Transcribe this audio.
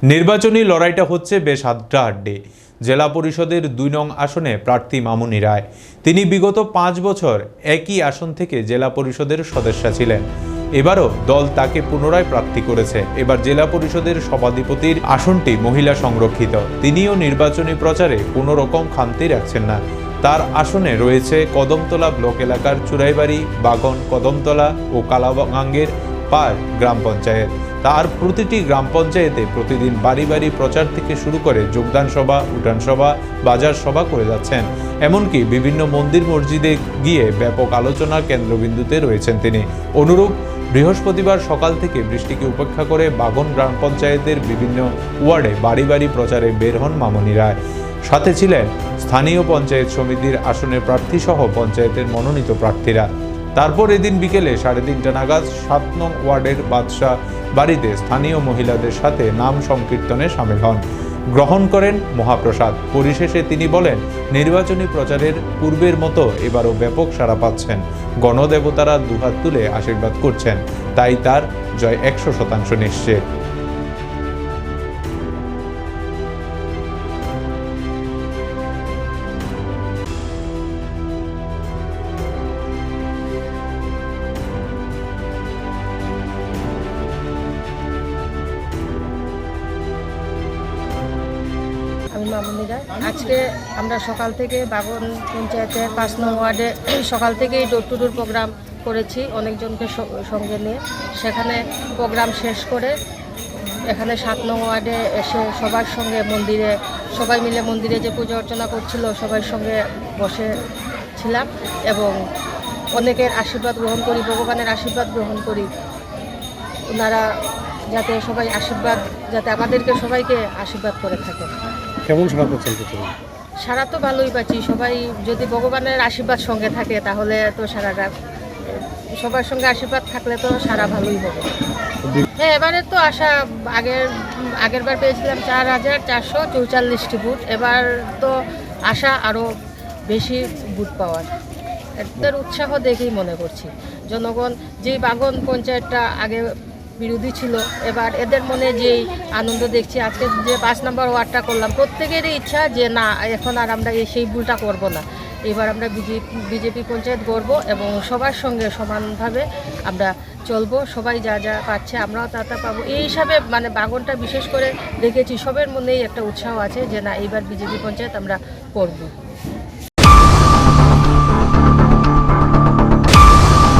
নির্বাচনী লড়াইটা হচ্ছে বেশ হাড্ডাহাড্ডি। জেলা পরিষদের ২ নং আসনে প্রার্থী মামুনি রায়। তিনি বিগত ৫ বছর একই আসন থেকে জেলা পরিষদের সদস্য ছিলেন। এবারও দল তাকে পুনরায় প্রার্থী করেছে। এবার জেলা পরিষদের সভাধিপতির আসনটি মহিলা সংরক্ষিত। তিনিও নির্বাচনী প্রচারে কোনো রকম খামতি রাখছেন না। তার আসনে রয়েছে কদমতলা ব্লক এলাকার চুরাইবাড়ি, বাগন, কদমতলা ও কালাগাঙ্গের পার গ্রাম পঞ্চায়েত। তার প্রতিটি গ্রাম পঞ্চায়েতে প্রতিদিন বাড়ি বাড়ি প্রচার থেকে শুরু করে যোগদান সভা, উঠান সভা, বাজার সভা করে যাচ্ছেন। এমনকি বিভিন্ন মন্দির মসজিদে গিয়ে ব্যাপক আলোচনার কেন্দ্রবিন্দুতে রয়েছেন তিনি। অনুরূপ বৃহস্পতিবার সকাল থেকে বৃষ্টিকে উপেক্ষা করে বাগন গ্রাম পঞ্চায়েতের বিভিন্ন ওয়ার্ডে বাড়ি বাড়ি প্রচারে বের হন মামুনি রায়। সাথে ছিলেন স্থানীয় পঞ্চায়েত সমিতির আসনের প্রার্থী সহ পঞ্চায়েতের মনোনীত প্রার্থীরা। তারপর এদিন বিকেলে 3:30 নাগাদ 7 নং ওয়ার্ডের বাদশাহ বাড়িতে স্থানীয় মহিলাদের সাথে নাম সংকীর্তনে সামিল হন, গ্রহণ করেন মহাপ্রসাদ। পরিশেষে তিনি বলেন, নির্বাচনী প্রচারের পূর্বের মতো এবারও ব্যাপক সাড়া পাচ্ছেন। গণদেবতারা দুহাত তুলে আশীর্বাদ করছেন, তাই তার জয় 100% নিশ্চিত। আমি মামুনি রায়। আজকে আমরা সকাল থেকে বাগন পঞ্চায়েতের 5 নং ওয়ার্ডে সকাল থেকেই ডোর টু ডোর প্রোগ্রাম করেছি অনেকজনকে সঙ্গে নিয়ে। সেখানে প্রোগ্রাম শেষ করে এখানে 7 নং ওয়ার্ডে এসে সবার সঙ্গে মন্দিরে, সবাই মিলে মন্দিরে যে পূজা অর্চনা করছিল সবার সঙ্গে বসেছিলাম এবং অনেকের আশীর্বাদ গ্রহণ করি, ভগবানের আশীর্বাদ গ্রহণ করি। ওনারা যাতে সবাই আশীর্বাদ, যাতে আমাদেরকে সবাইকে আশীর্বাদ করে থাকে। কেমন সাড়া পাচ্ছেন? সারা তো ভালোই পাচ্ছি। সবাই যদি ভগবানের আশীর্বাদ সঙ্গে থাকে তাহলে তো সারাটা, সবার সঙ্গে আশীর্বাদ থাকলে তো সারা ভালোই হবে। হ্যাঁ, এবারে তো আশা আগের বার পেয়েছিলাম 4444টি ভোট। এবার তো আশা আরও বেশি ভোট পাওয়ার। এদের উৎসাহ দেখেই মনে করছি জনগণ, যেই বাগন পঞ্চায়েতটা আগে বিরোধী ছিল, এবার এদের মনে যেই আনন্দ দেখছি, আজকে যে 5 নম্বর ওয়ার্ডটা করলাম, প্রত্যেকেরই ইচ্ছা যে না, এখন আর আমরা সেই ভুলটা করব না। এবার আমরা বিজেপি পঞ্চায়েত গড়ব এবং সবার সঙ্গে সমানভাবে আমরা চলবো। সবাই যা যা পাচ্ছে আমরাও তা পাবো। এই হিসাবে মানে বাগনটা বিশেষ করে দেখেছি সবার মনেই একটা উৎসাহ আছে যে না, এইবার বিজেপি পঞ্চায়েত আমরা করব।